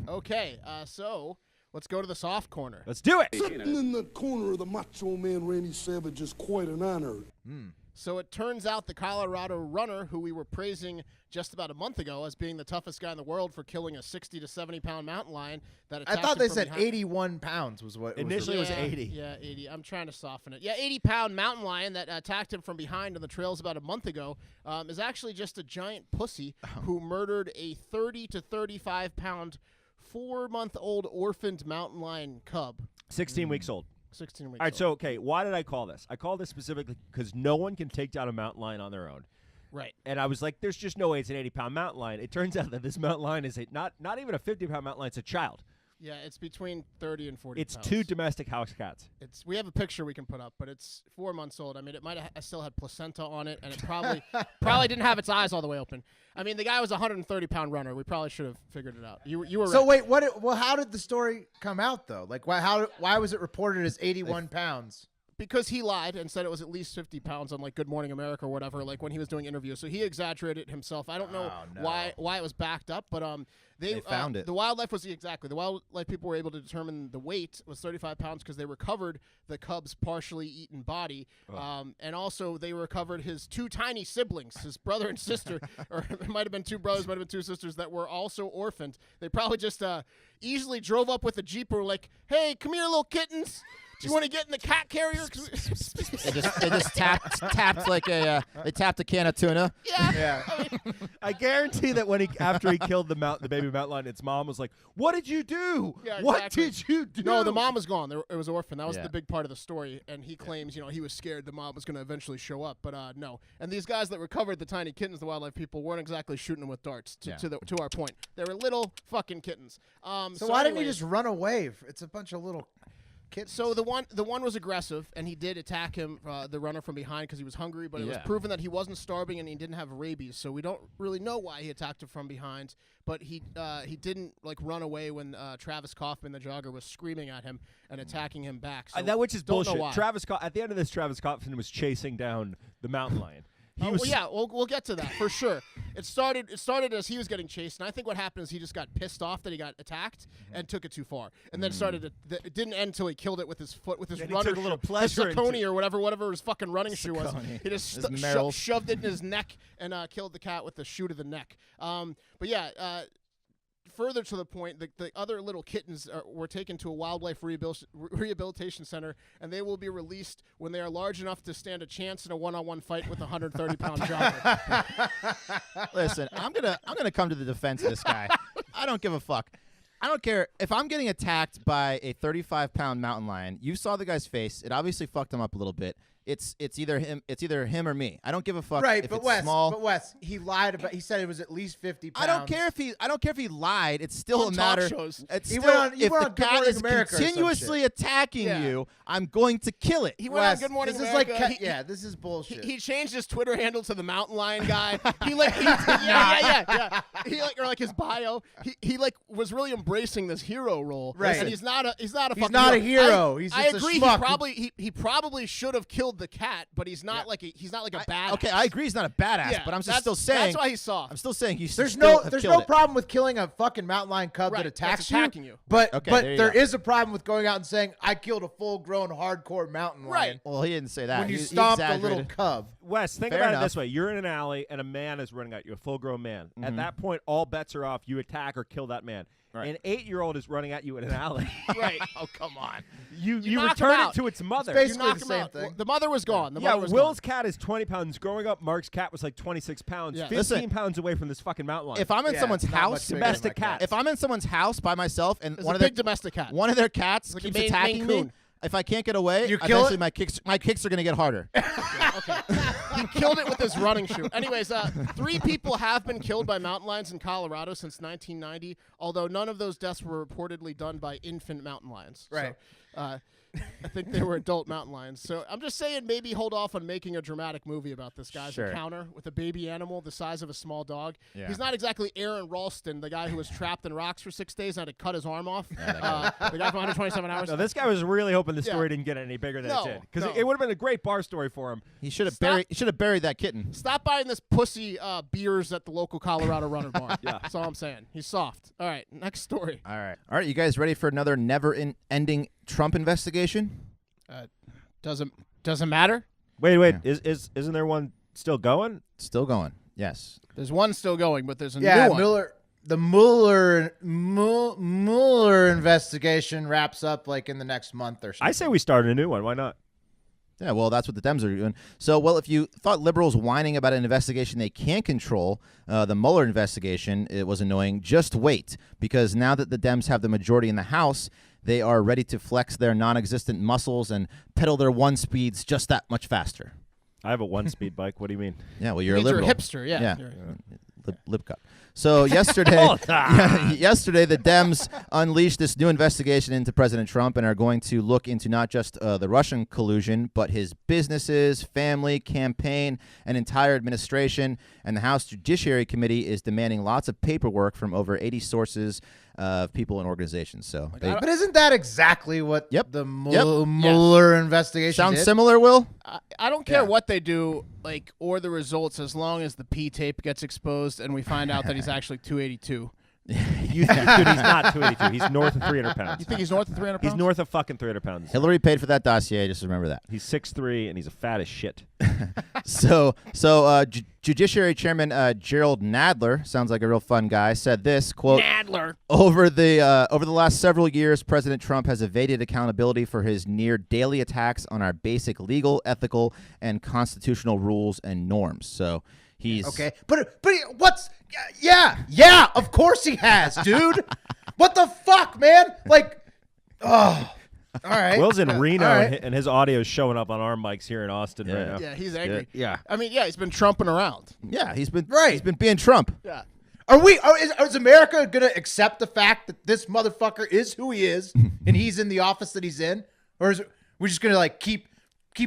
Okay, so let's go to the soft corner. Let's do it. Sitting in the corner of the Macho Man Randy Savage is quite an honor. So it turns out the Colorado runner, who we were praising just about a month ago as being the toughest guy in the world for killing a 60 to 70 pound mountain lion that attacked I thought him they from said behind. 81 pounds was what Initially, it was 80. Yeah, 80. I'm trying to soften it. Yeah, 80-pound mountain lion that attacked him from behind on the trails about a month ago is actually just a giant pussy who murdered a 30 to 35-pound, 4-month-old orphaned mountain lion cub. 16 weeks old. 16 weeks All right, old. so, okay, why did I call this? I called this specifically because no one can take down a mountain lion on their own. Right. And I was like, there's just no way it's an 80-pound mountain lion. It turns out that this mountain lion is not even a 50-pound mountain lion. It's a child. Yeah, it's between 30 and 40 It's pounds. 2 domestic house cats. We have a picture we can put up, but it's 4 months old. I mean, it might have still had placenta on it, and it probably didn't have its eyes all the way open. I mean, the guy was a 130-pound runner. We probably should have figured it out. You were So right. wait, how did the story come out though? Like, why was it reported as 81 pounds? Because he lied and said it was at least 50 pounds on like Good Morning America or whatever, like when he was doing interviews. So he exaggerated himself. I don't know why it was backed up, but they found it. The wildlife the wildlife people were able to determine the weight was 35 pounds because they recovered the cub's partially eaten body, and also they recovered his 2 tiny siblings, his brother and sister, or it might have been 2 brothers, might have been 2 sisters that were also orphaned. They probably just easily drove up with a Jeep and were like, "Hey, come here, little kittens. Do you want to get in the cat carrier?" They just tapped like they tapped a can of tuna. Yeah. I mean, I guarantee that after he killed the baby mountain lion, its mom was like, "What did you do? Yeah, What exactly. did you do?" No, the mom was gone. It was orphan. That was Yeah. the big part of the story. And he claims, he was scared the mom was going to eventually show up. But no. And these guys that recovered the tiny kittens, the wildlife people, weren't exactly shooting them with darts. To our point, they were little fucking kittens. So why didn't he just run away? It's a bunch of little kittens. So the one was aggressive, and he did attack him, the runner from behind, because he was hungry. But it was proven that he wasn't starving and he didn't have rabies. So we don't really know why he attacked him from behind. But he didn't run away when Travis Kaufman, the jogger, was screaming at him and attacking him back. So that which is don't know bullshit. why. At the end of this, Travis Kaufman was chasing down the mountain lion. We'll get to that for sure. It started as he was getting chased, and I think what happened is he just got pissed off that he got attacked and took it too far, and then it didn't end until he killed it with his foot, with his Then he runner took a little shoe, pleasure his Saucony or whatever his fucking running shoe was. He just His Merrell. shoved it in his neck and killed the cat with the shoe to the neck. But yeah. Further to the point, the other little kittens were taken to a wildlife rehabilitation center, and they will be released when they are large enough to stand a chance in a one-on-one fight with a 130-pound jogger. Listen, I'm gonna come to the defense of this guy. I don't give a fuck. I don't care if I'm getting attacked by a 35-pound mountain lion. You saw the guy's face. It obviously fucked him up a little bit. It's either him or me. I don't give a fuck. Right, if but it's Wes, small. he lied about. He said it was at least 50 pounds. I don't care if he lied. It's still On a talk matter. shows. It's He still, went on if Good the cat Morning is America or some continuously shit. attacking Yeah. you, I'm going to kill it. He went Wes, on Good Morning this is America. like this is bullshit. He changed his Twitter handle to the Mountain Lion guy. He or his bio. He was really embracing this hero role. Right. And he's not a fucking not a hero. He's I just a agree. schmuck. He probably should have killed the cat, but he's not like a badass. Okay, I agree he's not a badass, Yeah, but I'm that's- still saying that's why he's soft. I'm still saying he's There's still no killed it. problem with killing a fucking mountain lion cub Right, that that's attacks attacking you. But Okay, but there you there go. is a problem with going out and saying I killed a full-grown hardcore mountain lion. Right. Well, he didn't say that. When you He stomped a little exaggerated. cub. Wes, think Fair about enough. it this way. You're in an alley, and a man is running at you, a full-grown man. At that point, all bets are off. You attack or kill that man. Right. An 8-year-old is running at you in an alley. Right. Oh, come on. You knock him return out. it to its mother. It's You basically knock the him same out. thing. The mother was gone. The Yeah, mother was Will's gone. cat is 20 pounds. Growing up, Mark's cat was like 26 pounds. Yeah. 15 Listen. pounds away from this fucking mountain lion. If I'm in Yeah, someone's it's not house, much bigger than domestic my cat. if I'm in someone's house by myself and It's one a of their big domestic cat. one of their cats Like a keeps Maine attacking me, Coon. if I can't get away, You kill eventually it? my kicks are gonna get harder. Okay. He killed it with his running shoe. Anyways, 3 people have been killed by mountain lions in Colorado since 1990, although none of those deaths were reportedly done by infant mountain lions. Right. So, I think they were adult mountain lions. So I'm just saying maybe hold off on making a dramatic movie about this guy's Sure. encounter with a baby animal the size of a small dog. Yeah. He's not exactly Aaron Ralston, the guy who was trapped in rocks for 6 days and had to cut his arm off. The guy from 127 Hours. No, this guy was really hoping the Yeah. story didn't get any bigger than No, it did. Because no. it would have been a great bar story for him. He should have Stop. buried that kitten. Stop buying this pussy beers at the local Colorado Runner Bar. Yeah. That's all I'm saying. He's soft. All right, next story. All right, you guys ready for another never-ending Trump investigation? Doesn't matter. Wait. Yeah. Isn't there one still going? Still going. Yes. There's one still going, but there's a new one. The Mueller investigation wraps up like in the next month or so. I say we start a new one. Why not? Yeah, well, that's what the Dems are doing. So, well, if you thought liberals whining about an investigation they can't control, the Mueller investigation, it was annoying, just wait. Because now that the Dems have the majority in the House, they are ready to flex their non-existent muscles and pedal their one speeds just that much faster. I have a one-speed bike. What do you mean? Yeah, well, you're a Means you're liberal. a hipster, yeah. Yeah. You're- Lip cut. So yesterday, yesterday the Dems unleashed this new investigation into President Trump and are going to look into not just the Russian collusion, but his businesses, family, campaign, and entire administration. And the House Judiciary Committee is demanding lots of paperwork from over 80 sources of people and organizations. So they, But isn't that exactly what Yep. the Yep. Mueller investigation sounds did? similar, Will? I don't care Yeah. what they do, like, or the results, as long as the P tape gets exposed and we find out that he's actually 282. You think, dude, he's not 282. He's north of 300 pounds. You think he's north of 300 pounds? He's north of fucking 300 pounds. Hillary paid for that dossier. Just remember that. He's 6'3", and he's a fat as shit. So Judiciary Chairman Gerald Nadler, sounds like a real fun guy, said this, quote, Nadler. over the last several years, President Trump has evaded accountability for his near daily attacks on our basic legal, ethical, and constitutional rules and norms. So he's Okay, but what's of course he has, dude. What the fuck, man? Like, oh, all right. Will's in Reno, all right. and his audio is showing up on our mics here in Austin right now. Yeah, he's angry. Yeah. I mean, yeah, he's been trumping around. yeah, he's been Right. He's been being Trump. Yeah. Is America gonna accept the fact that this motherfucker is who he is and he's in the office that he's in, or is we just gonna like keep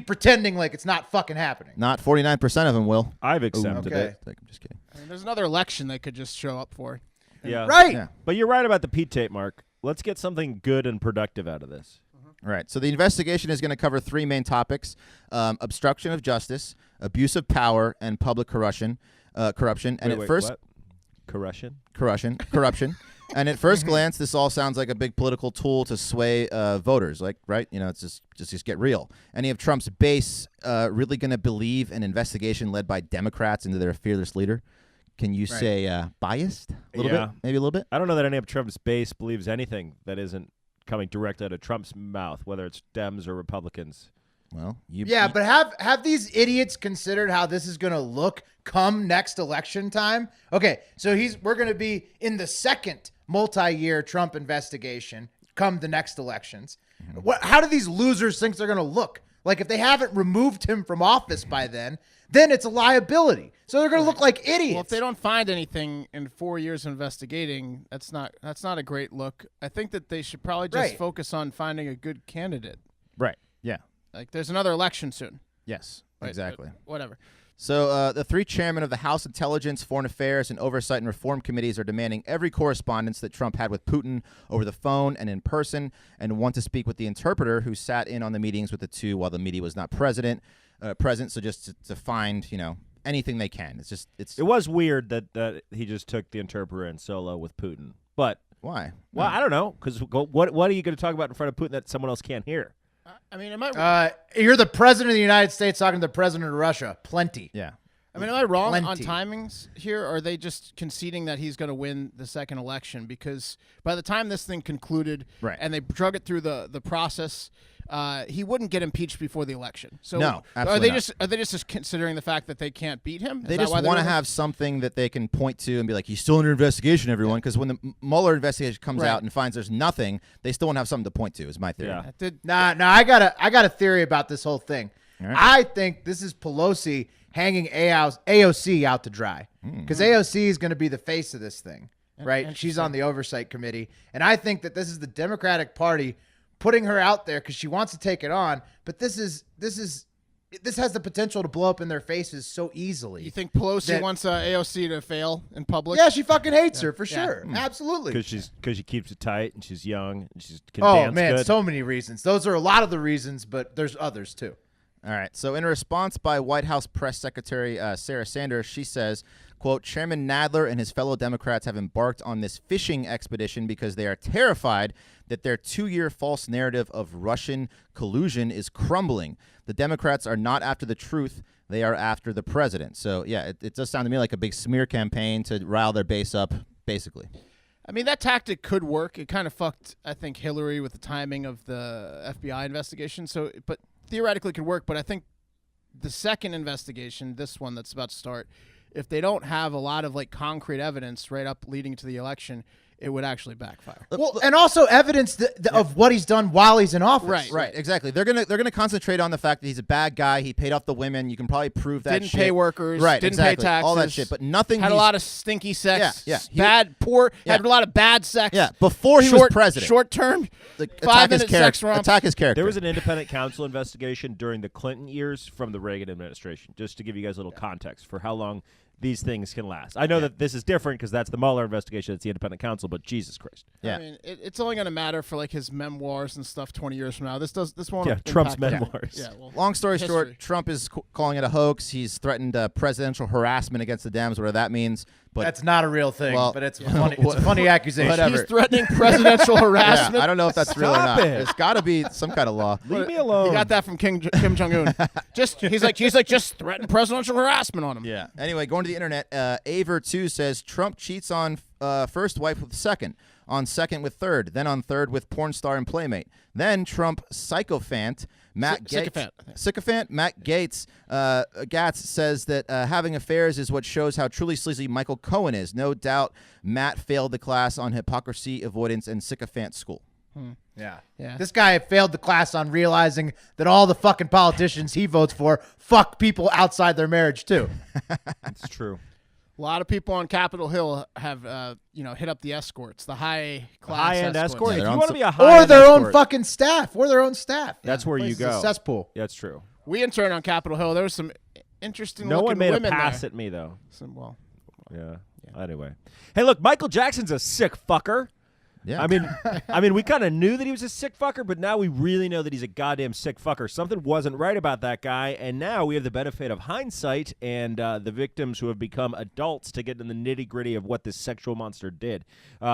pretending like it's not fucking happening? Not 49% of them will. I've accepted Okay. it. Like, I'm just kidding. I mean, there's another election they could just show up for. Yeah. Right. Yeah. But you're right about the Pete tape, Mark. Let's get something good and productive out of this. All right. So the investigation is going to cover three main topics: obstruction of justice, abuse of power, and public corruption. And Wait, what? corruption. And at first glance, this all sounds like a big political tool to sway voters. Like, right? You know, it's just get real. Any of Trump's base really going to believe an investigation led by Democrats into their fearless leader? Can you say biased? A little Yeah. bit, maybe a little bit. I don't know that any of Trump's base believes anything that isn't coming directly out of Trump's mouth, whether it's Dems or Republicans. Well, But have these idiots considered how this is going to look come next election time? Okay, so we're going to be in the second multi-year Trump investigation come the next elections. How do these losers think they're going to look? Like if they haven't removed him from office by then it's a liability. So they're going to look like idiots. Well, if they don't find anything in 4 years investigating, that's not a great look. I think that they should probably just Right. focus on finding a good candidate. right. Yeah. Like there's another election soon. Yes. Right, Exactly. but whatever. So the three chairmen of the House Intelligence, Foreign Affairs, and Oversight and Reform Committees are demanding every correspondence that Trump had with Putin over the phone and in person, and want to speak with the interpreter who sat in on the meetings with the two while the media was not present. So just to find, anything they can. It was weird that he just took the interpreter in solo with Putin. But, Why? well, I don't know, because what are you going to talk about in front of Putin that someone else can't hear? I mean, am I you're the president of the United States talking to the president of Russia. Plenty. Yeah. am I wrong on Plenty. timings here? Or are they just conceding that he's going to win the second election? Because by the time this thing concluded Right. and they drug it through the process, he wouldn't get impeached before the election. So No, are absolutely they not. are they just considering the fact that they can't beat him? Is They that just why they're want to doing this? have something that they can point to and be like, he's still under investigation, everyone. Because when the Mueller investigation comes Right. out and finds there's nothing, they still want to have something to point to, is my theory. Yeah. That did- Nah, I got a theory about this whole thing. All right. I think this is Pelosi hanging AOC out to dry because AOC is going to be the face of this thing, right? She's on the oversight committee, and I think that this is the Democratic Party putting her out there because she wants to take it on. But this has the potential to blow up in their faces so easily. You think Pelosi wants AOC to fail in public? Yeah, she fucking hates her for sure. Absolutely. Because she keeps it tight and she's young and she can Oh dance man, good. so many reasons. Those are a lot of the reasons, but there's others too. All right. So in a response by White House Press Secretary Sarah Sanders, she says, quote, Chairman Nadler and his fellow Democrats have embarked on this fishing expedition because they are terrified that their 2-year false narrative of Russian collusion is crumbling. The Democrats are not after the truth. They are after the president. So, yeah, it does sound to me like a big smear campaign to rile their base up, basically. I mean, that tactic could work. It kind of fucked, I think, Hillary with the timing of the FBI investigation. So, but theoretically it could work. But I think the second investigation, this one that's about to start, if they don't have a lot of like concrete evidence right up leading to the election, it would actually backfire. Well, and also evidence of what he's done while he's in office. Right, exactly. They're gonna concentrate on the fact that he's a bad guy. He paid off the women. You can probably prove that. Didn't pay workers. Right, Didn't exactly. pay taxes. All that shit, but nothing. Had a lot of stinky sex. Yeah. Had a lot of bad sex. Yeah, before he was president. Short term. Like, 5-minute sex romp. Attack his character. There was an independent counsel investigation during the Clinton years from the Reagan administration, just to give you guys a little context for how long these things can last. I know that this is different because that's the Mueller investigation. It's the independent counsel, but Jesus Christ. Yeah. I mean, it's only going to matter for like his memoirs and stuff 20 years from now. This won't. Yeah, Trump's memoirs. Yeah. Well, Long story history. short, Trump is calling it a hoax. He's threatened presidential harassment against the Dems, whatever that means. But That's not a real thing, Well, but it's funny. It's a funny accusation. Whatever. He's threatening presidential harassment. yeah, I don't know if that's real or Stop not. it. There's got to be some kind of law. Leave me alone. He got that from Kim Jong Un. He's like just threaten presidential harassment on him. Yeah. Anyway, going to the internet, Aver2 says Trump cheats on first wife with second, on second with third, then on third with porn star and playmate. Then Trump sycophant Matt Sycophant Matt Gatz says that having affairs is what shows how truly sleazy Michael Cohen is. No doubt Matt failed the class on hypocrisy, avoidance, and sycophant school. Yeah. Yeah. This guy failed the class on realizing that all the fucking politicians he votes for fuck people outside their marriage too. It's true. A lot of people on Capitol Hill have, hit up the escorts, the high-class escort. Yeah, If they're you on want to some- be a high Or their own fucking staff. Or their own staff. That's where you Place is go. a cesspool. That's true. We interned on Capitol Hill. There was some interesting No one looking made a women pass there. at me though. Well, Yeah. Anyway, hey, look, Michael Jackson's a sick fucker. Yeah. I mean, we kind of knew that he was a sick fucker, but now we really know that he's a goddamn sick fucker. Something wasn't right about that guy, and now we have the benefit of hindsight and the victims who have become adults to get in the nitty-gritty of what this sexual monster did.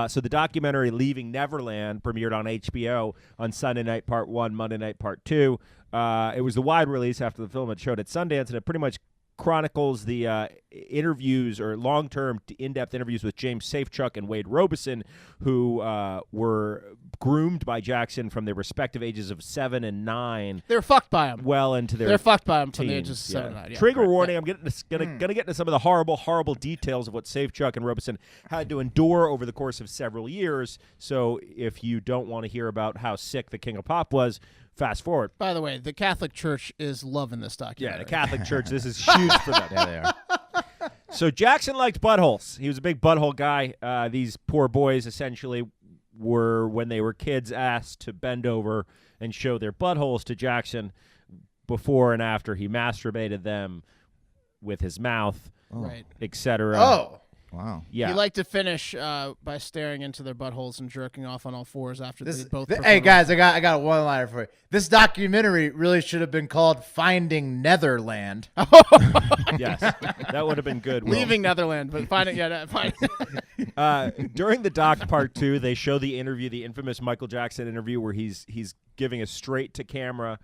So the documentary Leaving Neverland premiered on HBO on Sunday night part 1, Monday night part 2. It was the wide release after the film had showed at Sundance, and it pretty much chronicles the interviews or long-term in-depth interviews with James Safechuck and Wade Robeson, who were groomed by Jackson from their respective ages of 7 and 9. they were fucked by him. Well into their They're fucked by him from teens, the ages of 7 and 9. Yeah, Trigger correct. warning, Yeah. I'm gonna get into some of the horrible details of what Safechuck and Robeson had to endure over the course of several years. So if you don't want to hear about how sick the King of Pop was, fast forward. By the way, the Catholic Church is loving this Yeah, documentary. the Catholic Church, this is huge for them. Yeah, they are. So Jackson liked buttholes. He was a big butthole guy. These poor boys essentially were, when they were kids, asked to bend over and show their buttholes to Jackson before and after he masturbated them with his mouth, Right. etc. Oh. Wow. Yeah. He liked to finish by staring into their buttholes and jerking off on all fours after they both. Hey guys, I got a one-liner for you. This documentary really should have been called "Finding Netherland." Yes, that would have been good. Will. leaving Netherland, but find it. Find it. During the doc part 2, they show the interview, the infamous Michael Jackson interview, where he's giving a straight to camera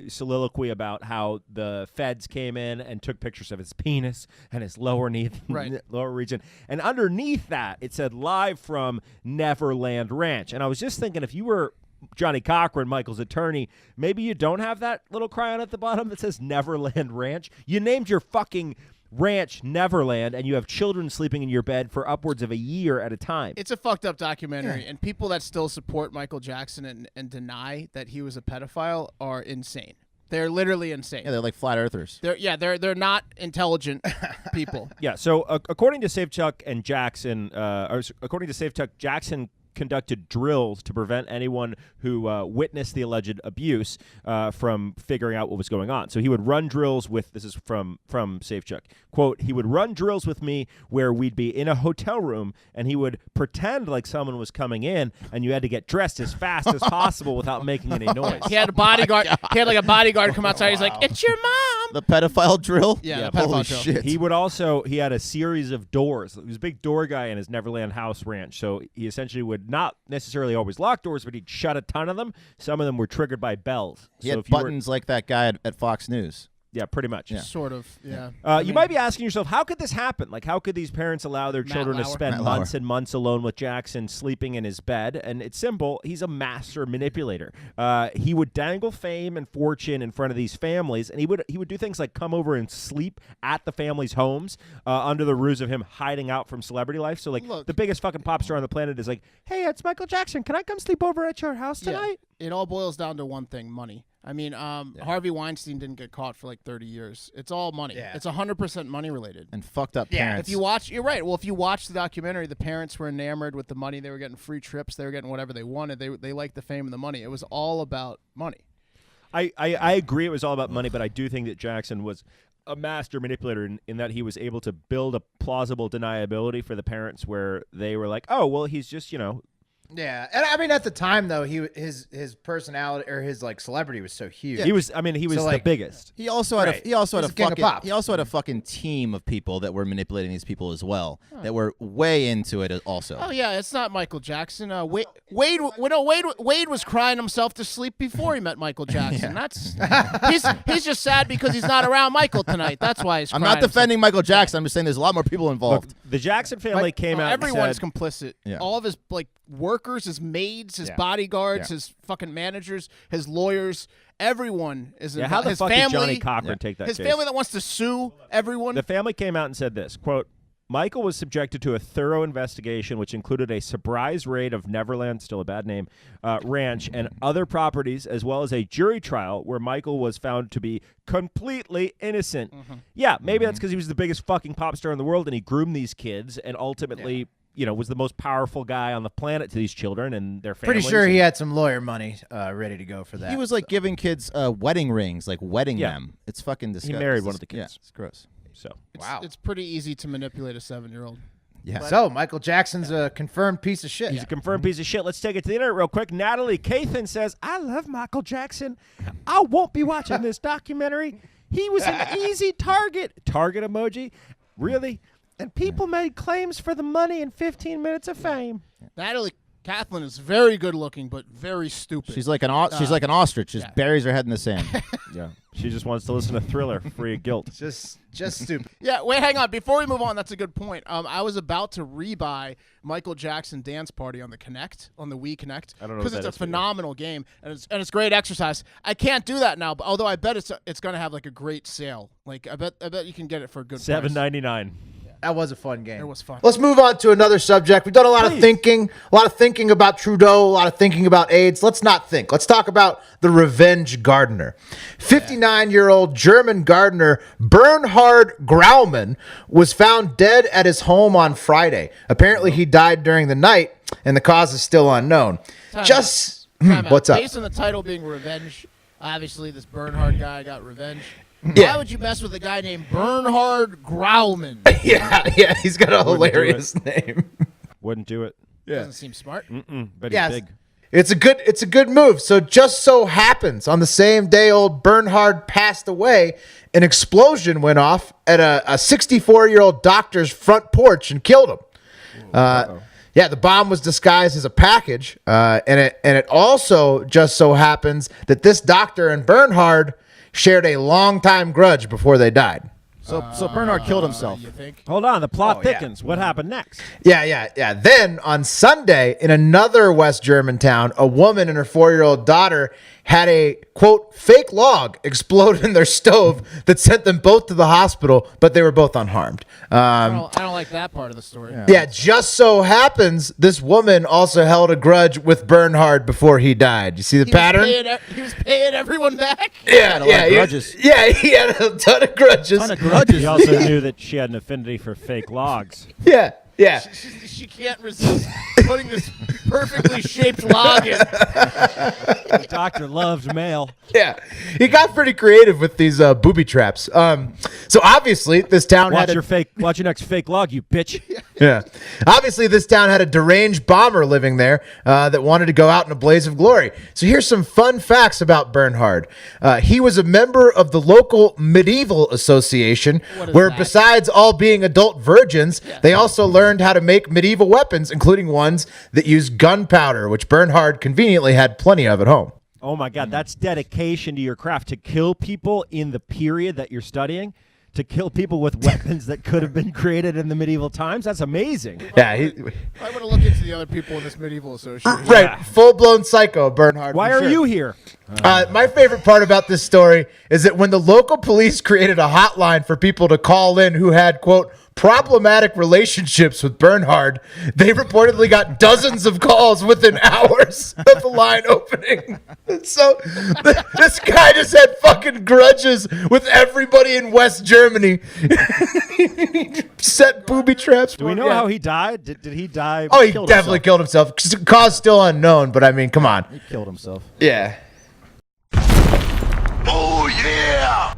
soliloquy about how the feds came in and took pictures of his penis and his lower region, and underneath that it said "live from Neverland Ranch." And I was just thinking, if you were Johnny Cochran, Michael's attorney, maybe you don't have that little cryon at the bottom that says Neverland Ranch. You named your fucking ranch Neverland, and you have children sleeping in your bed for upwards of a year at a time. It's a fucked up documentary, and people that still support Michael Jackson and deny that he was a pedophile are insane. They're literally insane. Yeah, they're like flat earthers. They're not intelligent people. Yeah, so according to Safechuck and Jackson, Jackson conducted drills to prevent anyone who witnessed the alleged abuse from figuring out what was going on. So he would run drills with, this is from Safecheck, quote, he would run drills with me where we'd be in a hotel room and he would pretend like someone was coming in and you had to get dressed as fast as possible without making any noise. He had a bodyguard. He had like a bodyguard come outside. He's like, "It's your mom." The pedophile drill? Yeah, the pedophile Holy drill. shit. He had a series of doors. He was a big door guy in his Neverland house ranch. So he essentially would not necessarily always lock doors, but he'd shut a ton of them. Some of them were triggered by bells. He so had if you were- buttons like that guy at Fox News. Yeah, pretty much. Yeah. Sort of. Yeah. You might be asking yourself, how could this happen? Like, how could these parents allow their Matt children to Lauer. spend Matt months Lauer. and months alone with Jackson sleeping in his bed? And it's simple. He's a master manipulator. He would dangle fame and fortune in front of these families, and he would do things like come over and sleep at the family's homes under the ruse of him hiding out from celebrity life. So, like, Look. the biggest fucking pop star on the planet is like, hey, it's Michael Jackson. Can I come sleep over at your house tonight? Yeah. It all boils down to one thing: money. I mean, Harvey Weinstein didn't get caught for like 30 years. It's all money. Yeah. It's 100% money related. And fucked up Yeah, parents. If you watch, you're right. Well, if you watch the documentary, the parents were enamored with the money. They were getting free trips. They were getting whatever they wanted. They liked the fame and the money. It was all about money. I agree it was all about money, but I do think that Jackson was a master manipulator in that he was able to build a plausible deniability for the parents where they were like, oh, well, he's just, Yeah, and I mean at the time though, his personality or his like celebrity was so huge. he was the like, biggest. He also had Right. he also had He's a the king of fucking pop. he also had a fucking team of people that were manipulating these people as well that were way into it also. Oh yeah, it's not Michael Jackson. Wade was crying himself to sleep before he met Michael Jackson. That's he's just sad because he's not around Michael tonight. That's why he's. I'm crying not defending Michael Jackson. I'm just saying there's a lot more people involved. The Jackson family came out and Everyone's said, complicit. Yeah. All of his workers, his maids, his Yeah. bodyguards, Yeah. his fucking managers, his lawyers. Everyone is yeah, involved. how the his fuck family, did Johnny Cochran take that his case? family that wants to sue everyone. The family came out and said this, quote, Michael was subjected to a thorough investigation, which included a surprise raid of Neverland, still a bad name, ranch, and other properties, as well as a jury trial where Michael was found to be completely innocent. Yeah, maybe that's because he was the biggest fucking pop star in the world, and he groomed these kids, and ultimately, was the most powerful guy on the planet to these children and their families. Pretty sure he had some lawyer money ready to go for that. He was like giving kids wedding rings, like wedding Yeah. them. It's fucking disgusting. married one of the kids. Yeah, it's gross. So It's pretty easy to manipulate a 7-year-old. Yeah. So Michael Jackson's a confirmed piece of shit. he's a confirmed piece of shit. Let's take it to the internet real quick. Natalie Cathan says, I love Michael Jackson. I won't be watching this documentary. He was an easy target. Target emoji? Really? And people made claims for the money and 15 minutes of fame. Natalie Kathleen is very good looking, but very stupid. She's like an ostrich. Just buries her head in the sand. Yeah. She just wants to listen to Thriller, free of guilt. Just stupid. Yeah, wait, hang on. Before we move on, that's a good point. I was about to rebuy Michael Jackson Dance Party on the Wii Connect, I don't know because what it's that a is for you. phenomenal game and it's great exercise. I can't do that now, but although I bet it's going to have like a great sale. Like I bet you can get it for a good price. $7.99. That was a fun game. It was fun. Let's move on to another subject. We've done a lot of thinking about Trudeau, a lot of thinking about AIDS. Let's not think. Let's talk about the revenge gardener. 59-year-old German gardener Bernhard Grauman was found dead at his home on Friday. Apparently, he died during the night, and the cause is still unknown. Time out. What's up? Based on the title being revenge, obviously this Bernhard guy got revenge. Yeah. Why would you mess with a guy named Bernhard Grauman? Yeah, he's got a hilarious name. Wouldn't do it. Doesn't seem smart. But Yes. he's big. It's a good move. So just so happens on the same day old Bernhard passed away, an explosion went off at a 64-year-old doctor's front porch and killed him. Yeah, the bomb was disguised as a package, and it also just so happens that this doctor and Bernhard shared a long-time grudge before they died. So Bernhard killed himself. You think? Hold on. The plot Oh, yeah. thickens. What happened next? Yeah. Then on Sunday, in another West German town, a woman and her 4-year-old daughter had a, quote, fake log explode in their stove that sent them both to the hospital, but they were both unharmed. I don't like that part of the story. Yeah, just so happens this woman also held a grudge with Bernhard before he died. You see the pattern? He was paying everyone back. Yeah, a lot of grudges. Yeah, he had a ton of grudges. Ton of grudges. He also knew that she had an affinity for fake logs. Yeah. Yeah. She can't resist putting this perfectly shaped log in. The doctor loves mail. Yeah, he got pretty creative with these booby traps. So obviously this town Watch had watch your next fake log, you bitch. yeah. Obviously this town had a deranged bomber living there that wanted to go out in a blaze of glory. So here's some fun facts about Bernhard. He was a member of the local medieval association, where that? besides all being adult virgins, they also learned how to make medieval weapons, including ones that use gunpowder, which Bernhard conveniently had plenty of at home. Oh my God, that's dedication to your craft. To kill people in the period that you're studying, to kill people with weapons that could have been created in the medieval times, that's amazing. Yeah, I want to look into the other people in this medieval association. right, full-blown psycho, Bernhard. Why for are sure. you here? My favorite part about this story is that when the local police created a hotline for people to call in who had, quote, problematic relationships with Bernhard, they reportedly got dozens of calls within hours of the line opening. And so this guy just had fucking grudges with everybody in West Germany. Set booby traps. Do we know how he died? Did he die? Oh, he killed definitely himself? killed himself. Cause still unknown, but I mean, come on. He killed himself. Yeah. Oh, yeah!